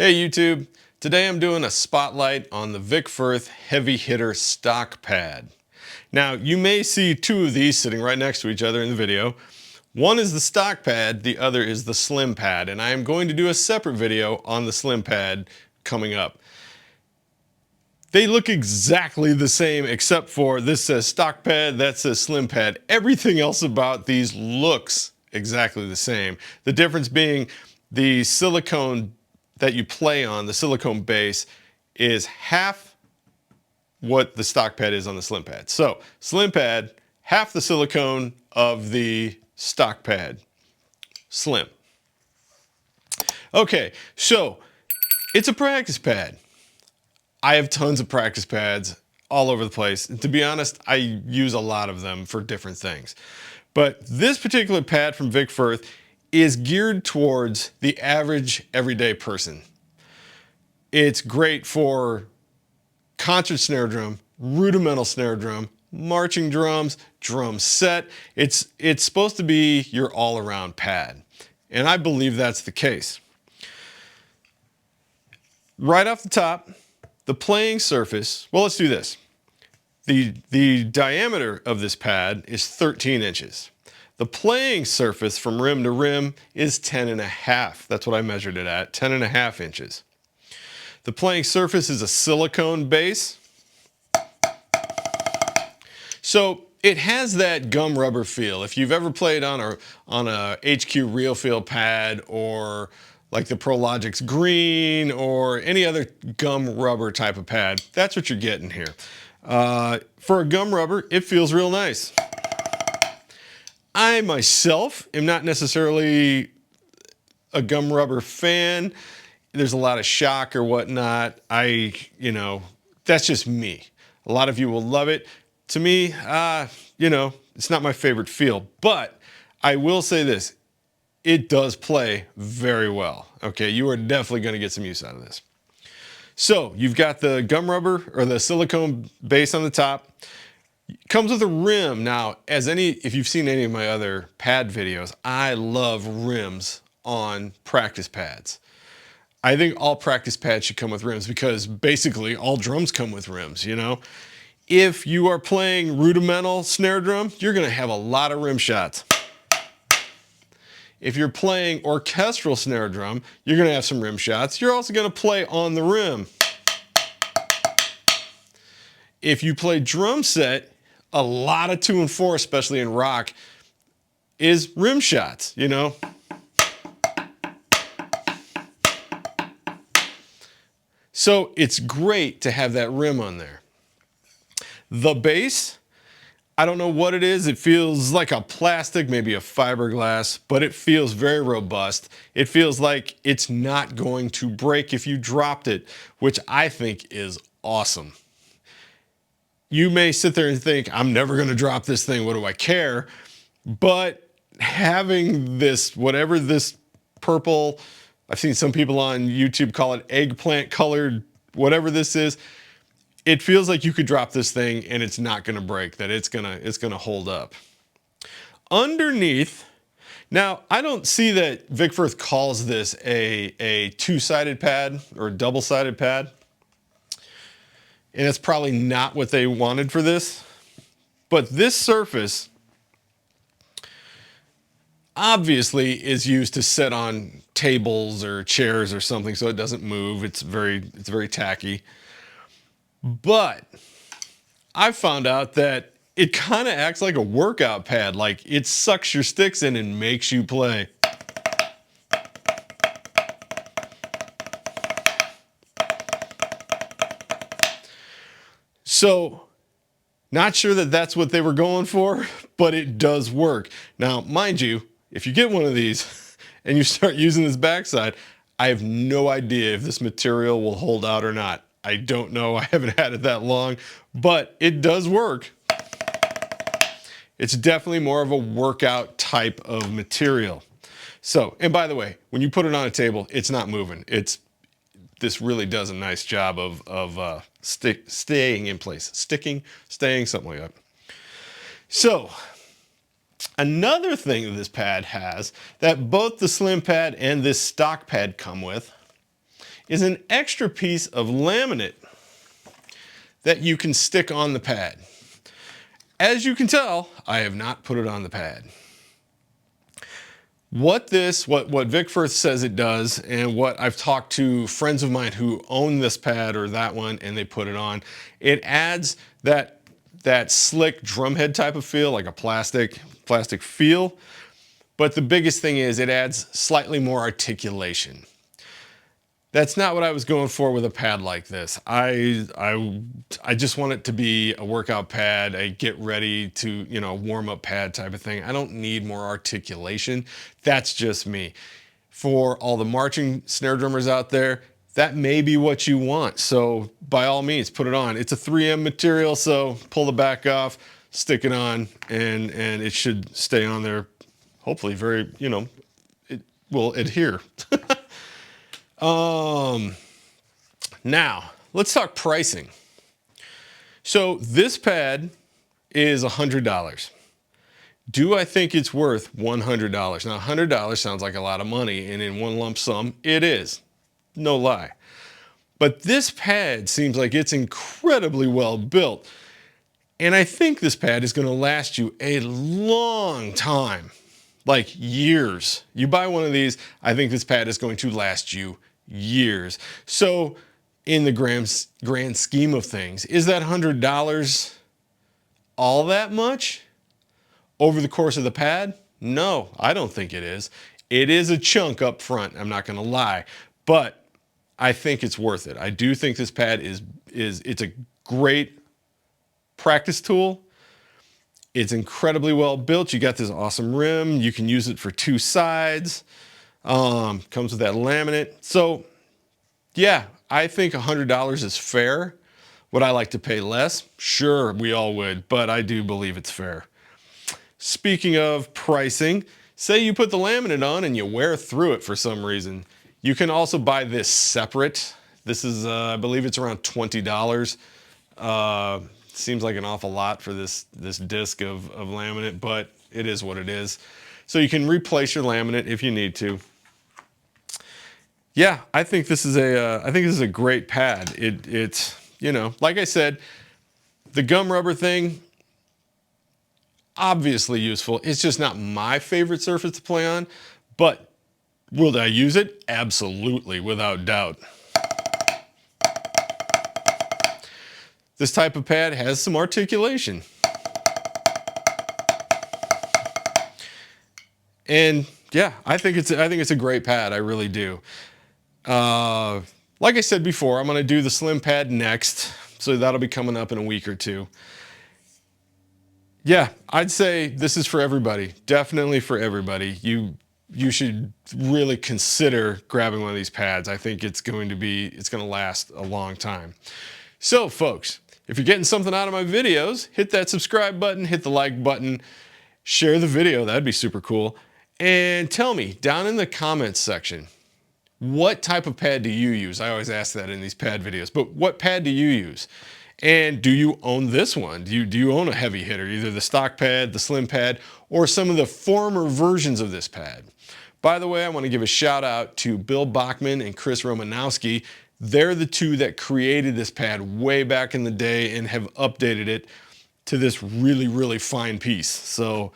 Hey YouTube, today I'm doing a spotlight on the Vic Firth Heavy Hitter Stockpad. Now you may see two of these sitting right next to each other in the video. One is the Stockpad, the other is the Slim Pad, and I am going to do a separate video on the Slim Pad coming up. They look exactly the same except for this says Stockpad, that says Slim Pad. Everything else about these looks exactly the same. The difference being the silicone that you play on, the silicone base, is half what the stock pad is on the Slim Pad. So Slim Pad, half the silicone of the stock pad. Slim. Okay, so it's a practice pad. I have tons of practice pads all over the place. To be honest, I use a lot of them for different things. But this particular pad from Vic Firth is geared towards the average everyday person. It's great for concert snare drum, rudimental snare drum, marching drums, drum set. It's supposed to be your all-around pad, and I believe that's the case. Right off the top, the playing surface, well, let's do this. The diameter of this pad is 13 inches. The playing surface from rim to rim is 10.5. That's what I measured it at, 10.5 inches. The playing surface is a silicone base. So it has that gum rubber feel. If you've ever played on a HQ Real Feel pad or like the ProLogic's Green or any other gum rubber type of pad, that's what you're getting here. For a gum rubber, it feels real nice. I myself am not necessarily a gum rubber fan. There's a lot of shock or whatnot. That's just me. A lot of you will love it. To me, it's not my favorite feel, but I will say this, it does play very well. Okay, you are definitely gonna get some use out of this. So you've got the gum rubber or the silicone base on the top. Comes with a rim. Now, if you've seen any of my other pad videos, I love rims on practice pads. I think all practice pads should come with rims because basically all drums come with rims, you know? If you are playing rudimental snare drum, you're gonna have a lot of rim shots. If you're playing orchestral snare drum, you're gonna have some rim shots. You're also gonna play on the rim. If you play drum set, a lot of 2 and 4, especially in rock, is rim shots, you know? So it's great to have that rim on there. The bass, I don't know what it is. It feels like a plastic, maybe a fiberglass, but it feels very robust. It feels like it's not going to break if you dropped it, which I think is awesome. You may sit there and think, I'm never gonna drop this thing, what do I care? But having this, whatever this purple, I've seen some people on YouTube call it eggplant colored, whatever this is, it feels like you could drop this thing and it's not gonna break, that it's gonna hold up. Underneath, now I don't see that Vic Firth calls this a two-sided pad or a double-sided pad. And it's probably not what they wanted for this. But this surface obviously is used to sit on tables or chairs or something so it doesn't move. It's very tacky. But I found out that it kind of acts like a workout pad, like it sucks your sticks in and makes you play. So, not sure that that's what they were going for, but it does work. Now, mind you, if you get one of these and you start using this backside, I have no idea if this material will hold out or not. I don't know, I haven't had it that long, but it does work. It's definitely more of a workout type of material. So, and by the way, when you put it on a table, it's not moving. This really does a nice job of staying in place. Staying, something like that. So, another thing that this pad has that both the Slim Pad and this stock pad come with is an extra piece of laminate that you can stick on the pad. As you can tell, I have not put it on the pad. What Vic Firth says it does, and what I've talked to friends of mine who own this pad or that one and they put it on, it adds that slick drumhead type of feel, like a plastic feel. But the biggest thing is it adds slightly more articulation. That's not what I was going for with a pad like this. I just want it to be a workout pad, a get ready to, you know, warm up pad type of thing. I don't need more articulation. That's just me. For all the marching snare drummers out there, that may be what you want. So by all means, put it on. It's a 3M material, so pull the back off, stick it on, and it should stay on there. Hopefully very, you know, it will adhere. Now, let's talk pricing. So this pad is $100. Do I think it's worth $100? Now, $100 sounds like a lot of money, and in one lump sum, it is. No lie. But this pad seems like it's incredibly well built. And I think this pad is going to last you a long time, like years. You buy one of these, I think this pad is going to last you years. So in the grand scheme of things, is that $100 all that much over the course of the pad? No, I don't think it is. It is a chunk up front, I'm not going to lie, but I think it's worth it. I do think this pad it's a great practice tool. It's incredibly well built. You got this awesome rim. You can use it for two sides. Comes with that laminate. So yeah, I think $100 is fair. Would I like to pay less? Sure, we all would, but I do believe it's fair. Speaking of pricing, say you put the laminate on and you wear through it for some reason. You can also buy this separate. This is, I believe it's around $20. Seems like an awful lot for this disc of laminate, but it is what it is. So you can replace your laminate if you need to. Yeah, I think this is a great pad. It's, you know, like I said, the gum rubber thing, obviously useful. It's just not my favorite surface to play on, but will I use it? Absolutely, without doubt. This type of pad has some articulation. And yeah, I think it's a great pad. I really do. Like I said before, I'm going to do the slim pad next, so that'll be coming up in a week or two. Yeah, I'd say this is for everybody. Definitely for everybody. You should really consider grabbing one of these pads. I think it's going to last a long time. So folks, if you're getting something out of my videos, hit that subscribe button, hit the like button, share the video. That'd be super cool. And tell me down in the comments section, what type of pad do you use? I always ask that in these pad videos, but what pad do you use? And do you own this one? Do you own a heavy hitter, either the stock pad, the slim pad, or some of the former versions of this pad? By the way, I want to give a shout out to Bill Bachman and Chris Romanowski. They're the two that created this pad way back in the day and have updated it to this really, really fine piece. So,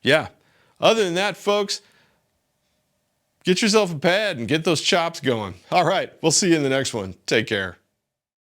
yeah. Other than that, folks, get yourself a pad and get those chops going. All right, we'll see you in the next one. Take care.